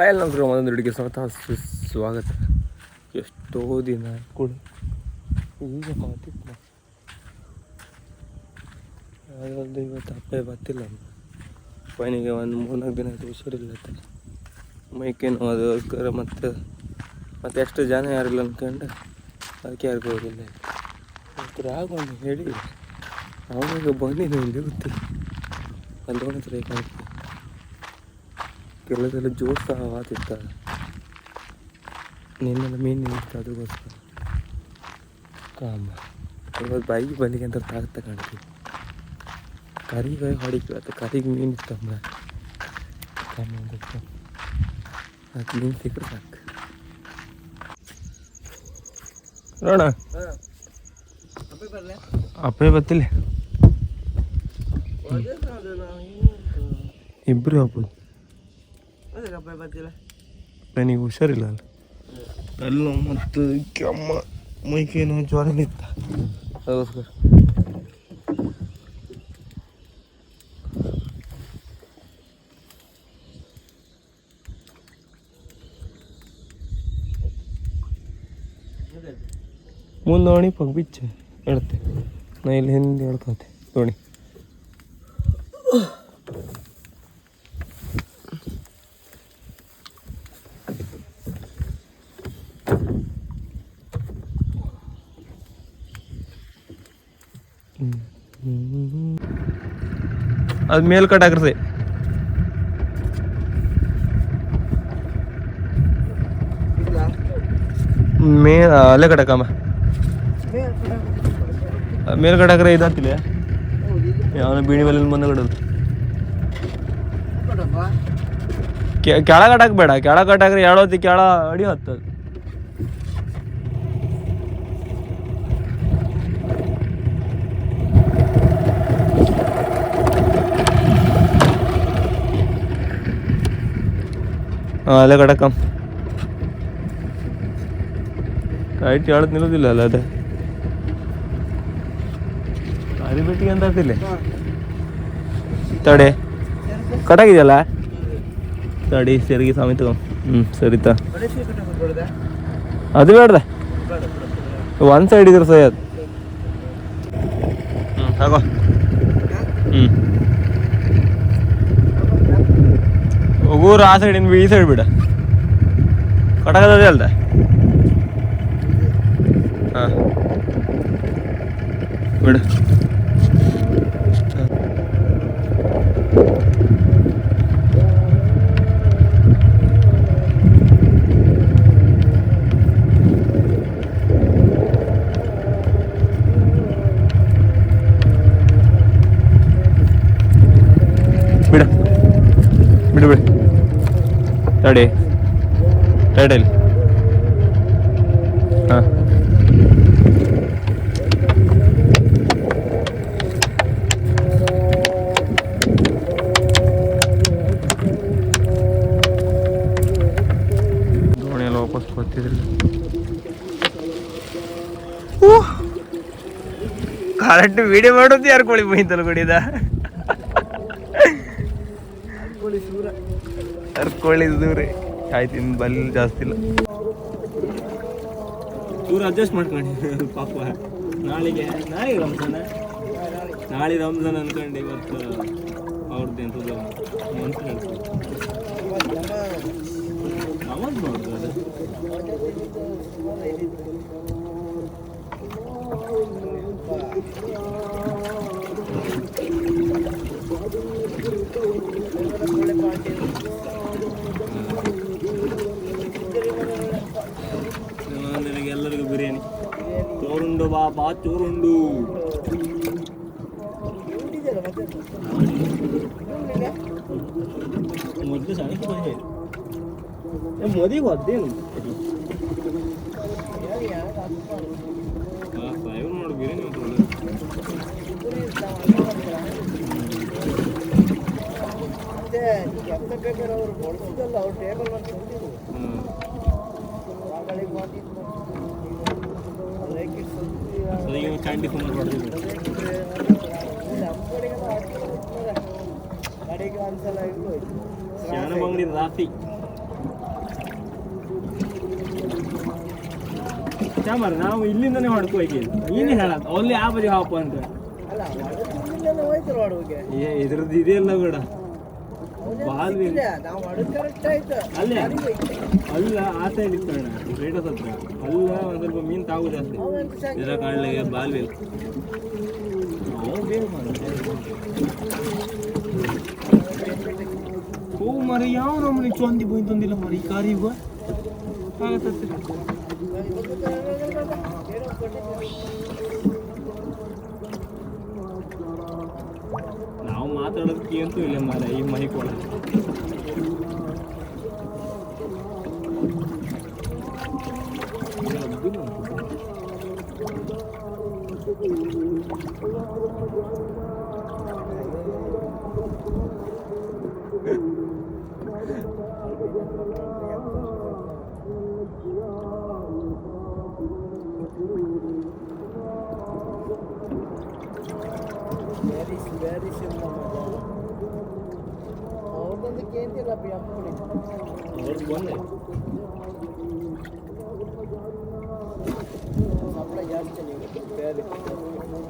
Hi ನಮಸ್ಕಾರ, ಮತ್ತೊಂದು ಹುಡುಗಿ ಸ್ವಾಗತ. ಎಷ್ಟೋ ದಿನ ಕೂಡ ಈಗ ಮಾತಿತ್ತು ಅದೊಂದು ಇವತ್ತು ಹಬ್ಬ ಬರ್ತಿಲ್ಲ. ಪೈನಿಗೆ ಒಂದು 3-4 ದಿನ ಆಯ್ತು, ಹುಷಾರಿಲ್ಲ. ಮೈಕೇನು ಅದಕ್ಕೋಸ್ಕರ ಮತ್ತೆ ಎಷ್ಟು ಜನ ಯಾರಿಲ್ಲ ಅಂದ್ಕೊಂಡು ಅದಕ್ಕೆ ಯಾರಿಗೂ ಹೋಗಿಲ್ಲ. ಹತ್ರ ಆಗೊಂಡು ಹೇಳಿ ಅವಾಗ ಬಂದಿದ್ದು ಇಲ್ಲಿ ಗೊತ್ತಿಲ್ಲ. ಅಲ್ಲಿ ಹತ್ರ ಕಾಣ್ತೀವಿ ಕೆಲಸೆಲ್ಲ ಜೋಡಿಸ್ತಾವಾತಿತ್ತ. ನಿನ್ನೆಲ್ಲ ಮೀನು ನಿಂತು ಅದಕ್ಕೋಸ್ಕರ ಕಾಮ ಇವತ್ತು ಬೈಕ್ ಬಂದಿಗೆ ಅಂತ ತಾಗ್ತಾ ಕಾಣ್ತೀವಿ. ಕರಿಗೆ ಹೊಡಿತೀವಿ ಅಥವಾ ಕರಿಗೆ ಮೀನು ಇತ್ತಂಬ ಕಾಮ ಅದು ಮೀನು ಸಿಕ್ಕರೆ ಸಾಕು. ನೋಡ ಅಪ್ಪೇ ಬತ್ತಿಲ್ಲ, ಇಬ್ಬರು ಹಬ್ಬ ನನಗೆ ಹುಷಾರಿಲ್ಲ ಅಲ್ಲ ಅಲ್ಲ ಮತ್ತು ಕೆಮ್ಮ ಮೈಕೇನು ಜ್ವರ ನಿಂತ ಅದಕ್ಕೋಸ್ಕರ. ಮುಂದೆ ದೋಣಿ ಪಕ್ಕ ಬಿಚ್ಚ ಹೇಳ್ತೆ, ನಾ ಇಲ್ಲಿ ಹಿಂದೆ ಹೇಳ್ಕೊತೆ ದೋಣಿ. ಅದು ಮೇಲ್ ಕಟ್ಟಾಕ್ರಿ ಅಲ್ಲೇ ಕಟ್ಟಕಮ್ಮ ಮೇಲ್ ಕಟ್ಟಾಕ್ರೆ ಇದಾಗ್ತಿಲ್ಲ. ಅವನ ಬೀಣಿ ಮೇಲೆ ಬಂದ ಕಡೋದು ಕೆಳ ಕಟ್ಟಾಕ್ಬೇಡ, ಕೆಳ ಕಟ್ಟಾಕ್ರೆ ಹೇಳೋತಿ ಕೆಳ ಅಡಿ ಹತ್ತದು. ಅಲ್ಲೇ ಕಡಕಮ್ ಕೈಟ್ ಹೇಳತ್ ನಿಲ್ಲೋದಿಲ್ಲ ಅಲ್ಲ. ಅದೇ ಅರಿಬಿಟ್ಟಿಗೆ ಅಂತ ಆಗ್ತಿಲ್ಲ. ತಡೆ ಕಟಾಗಿದೆಯಲ್ಲ ತಡಿ ಸರಿಗೆ ಸ್ವಾಮಿ ತಗೋ. ಸರಿತಾ ಅದು ಬೇಡ್ದ ಒಂದು ಸೈಡ್ ಇದ್ರೆ ಸೈ ಅದು. ತಗೋ. ಹೋಗೋರು ಆ ಸೈಡ್ ಈ ಸೈಡ್ ಬಿಡ ಕಟಾಗದೇ ಅಲ್ದ. ಹಾಂ ಬಿಡು. ಬಿಡು ಬಿಡು ಬಿಡು ತಡಿ ತಡಲಿ. ಹಾಂ ದೋಣಿ ಎಲ್ಲ ವಾಪಸ್ ಬರ್ತಿದ್ರಿ. ಕರೆಕ್ಟ್ ವಿಡಿಯೋ ಮಾಡೋದು ಯಾರು ಕೋಳಿ ಬೈತಲ್ಲ ಕೊಡಿದ ಕೋಳಿ ದೂರ ಆಯ್ತು. ಇನ್ನು ಬಲ್ಲಿ ಜಾಸ್ತಿ ಇಲ್ಲ, ದೂರ ಅಡ್ಜಸ್ಟ್ ಮಾಡ್ಕೊಂಡು ಪಾಪ. ನಾಳೆಗೆ ನಾಳೆ ರಂಜಾನ್ ಅನ್ಕೊಂಡು ಇವತ್ತು ಅವ್ರದ್ದು ಎಂಥದ್ದು ಮಂತ್ರ ನಮಾಜ್ ಮಾಡೋದು. ಅದು ಎಲ್ಲರಿಗೂ ಬಿರಿಯಾನಿ ಚೋರುಂಡು ಬಾಬಾ ಚೋರುಂಡು. ಮೊದಲು ಸಣ್ಣಕ್ಕೆ ಬಂದೆ ಮೋದಿಗೆ ಹೋದ್ದೇನು ಸಾಯವ್ ನೋಡು ಬಿರಿಯಾನಿ ಚಾಂಡಿ ಸುಮಾರು ಹೊಡೆದಿದ್ದು. ಶಾನ ಬಂಗಡಿ ರಾತಿ ಚಾಮರ ನಾವು ಇಲ್ಲಿಂದನೇ ಹೊಡ್ಕೋಕೆ ನೀನೇ ಹೇಳತ್ತ ಅಲ್ಲಿ ಯಾವ ಬದಿ ಹಾಪ ಅಂತ ಇದ್ರದ್ದು ಇದೆಯಲ್ಲ ಕೂಡ ಬಾಲ್ ಅಲ್ಲ ಅಲ್ಲ ಆ ಸೈಡ್ ಇತ್ತಣ್ಣ ರೇಟಸ್ ಹತ್ರ ಅಲ್ಲ ಒಂದ್ ಸ್ವಲ್ಪ ಮೀನ್ ತಾವು ಜಾಸ್ತಿ ಇದರ ಕಾಣಲಿಗೆ ಬಾಲ್ ಬೇಲ್ ಹೋ ಮರ ಯಾವ ನಮ್ಮನೆ ಚೊಂದಿ ಬೋಯ್ ತಂದಿಲ್ಲ ಮರ ಈ ಕಾರಿಗ ಆಗತ್ತೆ ನಾವು ಮಾತಾಡೋದಕ್ಕೆ ಅಂತೂ ಇಲ್ಲ ಮಾರ ಈ ಮೈಕ್ ಒಳಗೆ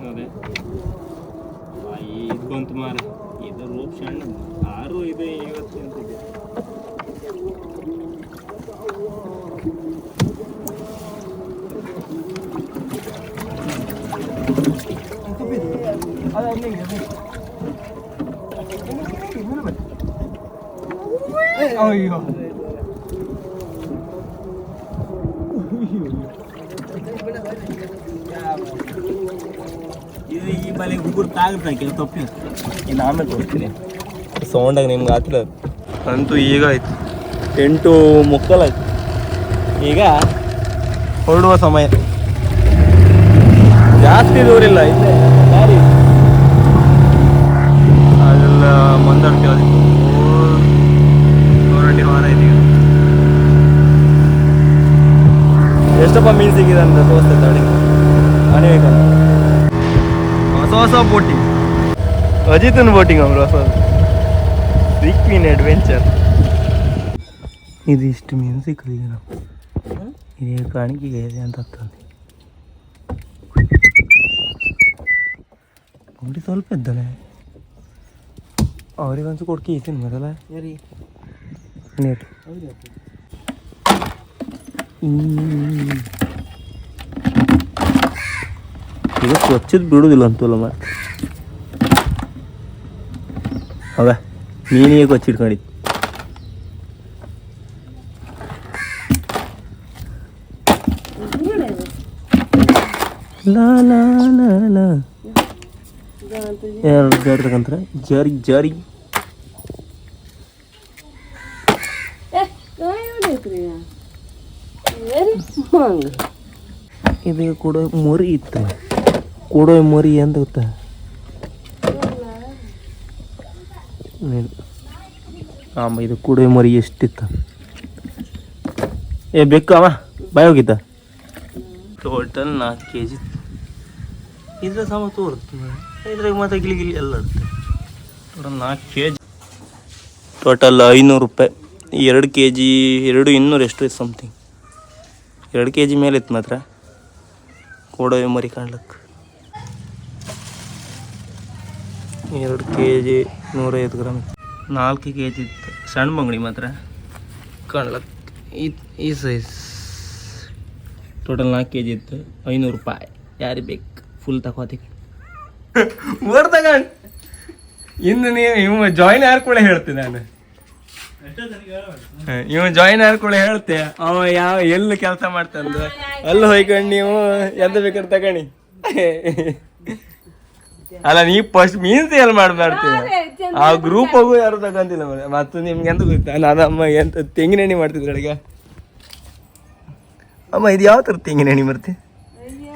ಅದೇ ಇದು ಬಂತು ಮಾರ ಇದು ರೂಪ್ ಸಣ್ಣ 6 ಇದೆ 50 ಅಂತಿದೆ ಅಯ್ಯೋ ಇದು ಈ ಬಲೆ ಹುಡುಗರು ತಾಗುತ್ತೆ ಕೆಲವು ತಪ್ಪಿ ಇನ್ನು ಆಮೇಲೆ ತೋರಿಸ್ತೀನಿ ಸೌಂಡಾಗಿ ನಿಮ್ಗೆ ಆತಿಲ್ಲ ಅಂತೂ ಈಗ ಆಯ್ತು 8:30 ಆಯ್ತು ಈಗ ಹೊರಡುವ ಸಮಯ ಜಾಸ್ತಿ ದೂರ ಇಲ್ಲ ಇಲ್ಲೇ ದಾರಿ ಅದೆಲ್ಲ ಮಂದಾಡ್ತೀವಿ ಹೊರಟಿ ವಾರ ಐತಿ ಎಷ್ಟಪ್ಪ ಮೀನು ಸಿಗಿದೆ ಅಂತ ತೋರಿಸ್ತೈತೆ ಅಡಿಗೆ ಅನೇಕಂತ ಹೊಸ ಬೋಟಿಂಗ್ ಅಜಿತನ ಬೋಟಿಂಗ್ ಅವ್ರು ಹೊಸ ಬಿಗ್ ಮೀನ್ ಅಡ್ವೆಂಚರ್ ಇದು ಇಷ್ಟು ಮೀನು ಸಿಕ್ಕದೀಗ ನಾವು ಇದೇ ಕಾಣಿಕೆಗೆ ಇದೆ ಅಂತ ಆಗ್ತದೆ ನೋಡಿ ಸ್ವಲ್ಪ ಇದ್ದಾನೆ ಅವ್ರಿಗಂತೂ ಕೊಡ್ಕೆ ಈತೀನಿ ಮೊದಲ ನೀರು ಈಗ ಸ್ವಚ್ಛದ ಬಿಡುವುದಿಲ್ಲ ಅಂತಲ್ಲ ಮತ್ತೆ ಹೌದಾ ನೀನಿಗೆ ಕೊಚ್ಚಿಟ್ಕೊಂಡಿದ್ದು ಲಾ ಲಾ ಲಾ ಲಾ ಎರಡು ಜಾರಿ ತಗೊಂತಾರೆ ಜಾರಿ ಜಾರಿ ಇದು ಕೂಡ ಮೊರಿ ಇತ್ತು ಕೊಡೋ ಮೊರಿ ಅಂತ ಗೊತ್ತಾ ಆಮ ಇದು ಕೊಡೋ ಮೊರಿ ಎಷ್ಟಿತ್ತು ಬೇಕವ ಬಾಯ್ ಹೋಗಿದ್ದ ಟೋಟಲ್ 4 kg ಇದ್ರ ಸಮ ತೋರುತ್ತೆ ಇದ್ರಾಗ ಮತ್ತೆ ಗಿಲಿ ಎಲ್ಲ ಇರುತ್ತೆ ಟೋಟಲ್ 4 kg ಟೋಟಲ್ 500 ರೂಪಾಯಿ 2 kg 200 ಎಷ್ಟು ಇತ್ತು ಸಮಥಿಂಗ್ 2 kg ಮೇಲೆ ಇತ್ತು ಮಾತ್ರ ಕೊಡವೆ ಮರಿ ಕಾಣ್ಲಕ್ಕೆ 2 kg 150 ಗ್ರಾಮ್ 4 kg ಇತ್ತು ಸಣ್ಣ ಬಂಗಡಿ ಮಾತ್ರ ಕಾಣ್ಲಕ್ಕೆ ಈ ಸೈಜ್ ಟೋಟಲ್ 4 kg ಇತ್ತು 500 ರೂಪಾಯಿ ಯಾರಿಗೆ ಬೇಕು ಫುಲ್ ತಗೋತಿ ಓರ್ ತಗೊಂಡು ಇನ್ನು ನೀವು ಜಾಯಿನ್ ಯಾರು ಕೂಡ ಹೇಳ್ತೀನಿ ನಾನು ಇವ ಜಾಯಿನ್ ಯಾರು ಕೂಡ ಹೇಳ್ತೆ ಅವ ಯಾವ ಎಲ್ಲಿ ಕೆಲಸ ಮಾಡ್ತಂದು ಅಲ್ಲಿ ಹೋಯ್ಕೊಂಡು ನೀವು ಎಂತ ಬೇಕಾದ್ರೆ ತಗೊಂಡಿ ಅಲ್ಲ ನೀವು ಫಸ್ಟ್ ಮೀನ್ಸ್ ಎಲ್ಲಿ ಮಾಡ್ಬಾರ್ತೀವಿ ಆ ಗ್ರೂಪ್ ಹೋಗು ಯಾರು ತಗೊಂತಿಲ್ಲ ಮತ್ತು ನಿಮ್ಗೆ ಎಂತ ಗೊತ್ತಾ ನಾನು ಅಮ್ಮ ಎಂತ ತೆಂಗಿನ ಎಣ್ಣೆ ಮಾಡ್ತಿದ್ರು ಅಡಿಗೆ ಅಮ್ಮ ಇದು ಯಾವ ಥರ ತೆಂಗಿನ ಎಣ್ಣೆ ಬರ್ತಿ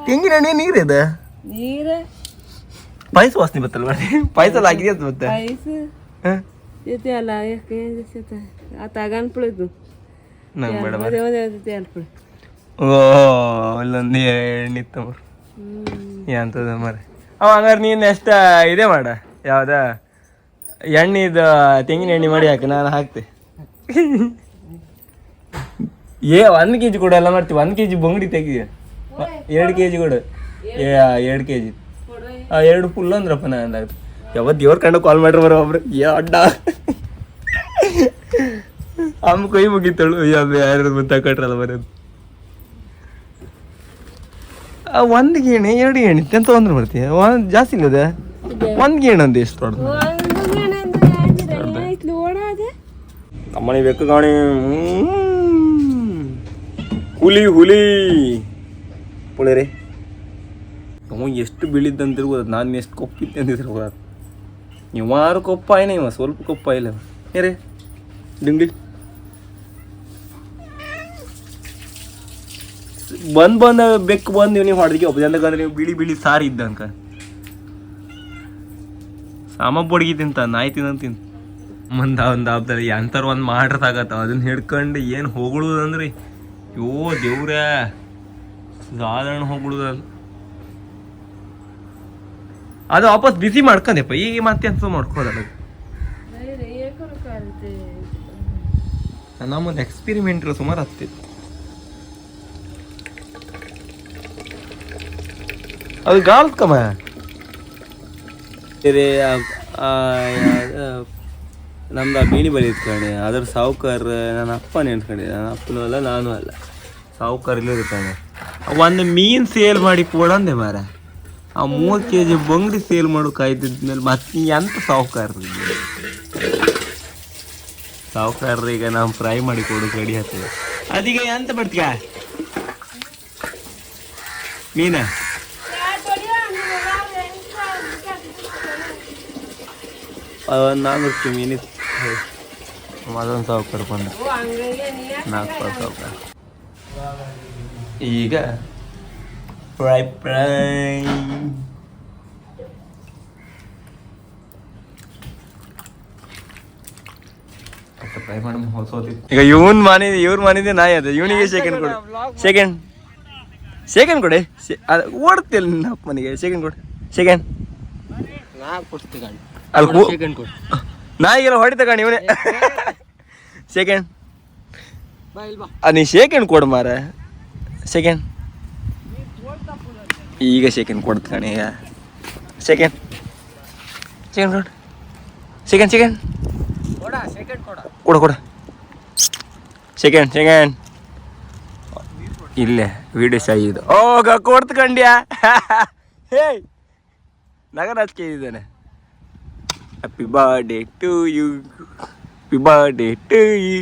ತೆಂಗಿನ ಎಣ್ಣೆ ನೀರಿದೆ ಪಾಯಸ ವಾಸನೆ ಬತ್ತಲ್ಲ ಮಾಡಿ ಪಾಯಸ ಎಲ್ಲ ಆಗಿದೆ ಅಂತ ಮತ್ತೆ ನಂಗೆ ಬೇಡ ಓ ಅಲ್ಲೊಂದು ಎಣ್ಣೆ ಇತ್ತು ಮರ ಎಂತದ ಮರ ಅವ ಹಂಗಾರೆ ನೀನು ಎಷ್ಟ ಇದೇ ಮಾಡ ಯಾವ್ದ ಎಣ್ಣೆದು ತೆಂಗಿನ ಎಣ್ಣೆ ಮಾಡಿ ಹಾಕಿ ನಾನು ಹಾಕ್ತೆ 1 kg ಕೂಡ ಎಲ್ಲ ಮಾಡ್ತೀವಿ 1 kg ಬಂಗಡಿ ತೆಗಿಯ 2 kg ಕೊಡು 2 kg 2 ಫುಲ್ ಅಂದ್ರಪ್ಪ ನಾ ಅಂದಾಗ ಯಾವತ್ತು ದೇವ್ರ ಕಂಡು ಕಾಲ್ ಮಾಡ್ರಿ ಬರೋ ಒಬ್ರು ಅಡ್ಡ ಅಮ್ಮ ಕೈ ಮುಗಿತಳು ಯಾರು ತಕೊಟ್ರಲ್ಲ ಬರೋದು 1 ಗೇಣೆ 2 ಗೇಣಿ ಎಂತ ಅಂದ್ರೆ ಬರ್ತೀಯ ಜಾಸ್ತಿ ಇಲ್ಲದ 1 ಗೇಣು ಅಂತ ಎಷ್ಟು ದೊಡ್ಡ ಅಮ್ಮನಿ ಬೇಕು ಗಾಣಿ ಹುಲಿ ಹುಲಿ ಪುಳಿರಿ ಅವ ಎಷ್ಟು ಬೀಳಿದ್ದಂತಿರ್ಬೋದು ನಾನು ಎಷ್ಟು ಕೊಪ್ಪಿದ್ದೆ ಅಂತಿರ್ಬೋದು ಇವಾರು ಕೊಪ್ಪ ಆಯ್ನ ಇವ ಸ್ವಲ್ಪ ಕೊಪ್ಪ ಇಲ್ಲ ಏರೇ ಡಿಂಗ್ಲಿ ಬಂದ ಬೆಕ್ಕು ಬಂದು ನೀವು ಹೊಡೆದಿಗೆ ಒಬ್ಬ ಜನಕ್ಕೆ ನೀವು ಬಿಳಿ ಬಿಳಿ ಸಾರಿ ಇದ್ದಂಕ ಸಾಮ ಬಡ್ಗಿ ತಿಂತ ನಾಯಿ ತಿಂತ ಒಂದು ಹಬ್ಬದಲ್ಲಿ ಎಂಥವ್ರು ಒಂದು ಮಾಡಿರ್ತಾಗತ್ತ ಅದನ್ನ ಹಿಡ್ಕೊಂಡು ಏನು ಹೊಗಳುದಂದ್ರಿ ಯೋ ದೇವ್ರ ಸಾಧಾರಣ ಹೊಗಳುದಲ್ಲ ಅದು ವಾಪಸ್ ಬಿಸಿ ಮಾಡ್ಕೊಂಡೆಪ್ಪ ಈಗ ಮತ್ತೆ ಅಂತ ಮಾಡ್ಕೋದಲ್ಲ ನಮ್ಮೊಂದು ಎಕ್ಸ್ಪೆರಿಮೆಂಟ್ ಸುಮಾರು ಹತ್ತಿತ್ತು ಅದು ಗಾಲ್ಕಮ್ಮ ನಮ್ದು ಆ ಬೀಣಿ ಬಳಿ ಇಟ್ಕೊಂಡೆ ಅದ್ರ ಸಾವುಕಾರ ನನ್ನ ಅಪ್ಪ ನೆನ್ಸ್ಕೊಂಡೆ ನನ್ನ ಅಪ್ಪನೂ ಅಲ್ಲ ನಾನು ಅಲ್ಲ ಸಾವುಕಾರ ಇಲ್ಲ ಇರ್ತಾನೆ ಒಂದು ಮೀನು ಸೇಲ್ ಮಾಡಿ ಕೊಡಂದೆ ಮಾರ ಆ 3 kg ಬಂಗಡಿ ಸೇಲ್ ಮಾಡೋ ಕಾಯ್ದಿದ್ಮೇಲೆ ಮತ್ತೆ ಎಂತ ಸಾವುಕಾರ್ರಿ ಈಗ ನಾವು ಫ್ರೈ ಮಾಡಿ ಕೊಡು ರೆಡಿ ಆಗ್ತದೆ ಅದೀಗ ಎಂತ ಬರ್ತೀಯ ಮೀನ ಒಂದು 400 ಮೀನು ಅದೊಂದು ಸಾವುಕಾರ ಬಂದ 4 ಸಾವುಕಾರ ಈಗ ಫ್ರೈ ಮಾಡಿ ಈಗ ಇವ್ರ ಮನಿದೆ ನಾಯಿ ಅದ ಇವನಿಗೆ ಸೆಕೆಂಡ್ ಕೊಡಿ ಓಡ್ತಿಲ್ಲ ನಿನ್ನ ಮನೆಗೆ ಸೆಕೆಂಡ್ ಕೊಡಿ ಸೆಕೆಂಡ್ ನಾಯಿಗೆಲ್ಲ ಹೊಡಿತ ಕಾಣಿ ಇವನೇ ಸೆಕೆಂಡ್ ನೀ ಸೆಕೆಂಡ್ ಕೊಡು ಮಾರ ಸೆಕೆಂಡ್ ಈಗ ಸೆಕೆಂಡ್ ಕೊಡ್ತ ಕಣಿ ಈಗ ಸೆಕೆಂಡ್ ಕೊಡು ಸೆಕೆಂಡ್ ಕೊಡ ಸೆಕೆಂಡ್ ಇಲ್ಲೇ ವಿಡಿಯೋ ಸಾಯಿದು ಓಗ ಕೊಡ್ತ ಕಂಡ್ಯಾ ಹೇ ನಗರ ಹಚ್ಕೆ ಇದ್ದಾನೆ happy birthday to you happy birthday to you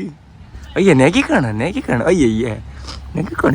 ಅಯ್ಯ ನೆಗಿ ಕಾಣ ಅಯ್ಯಯ್ಯ ನೆಗಿ ಕಾಣ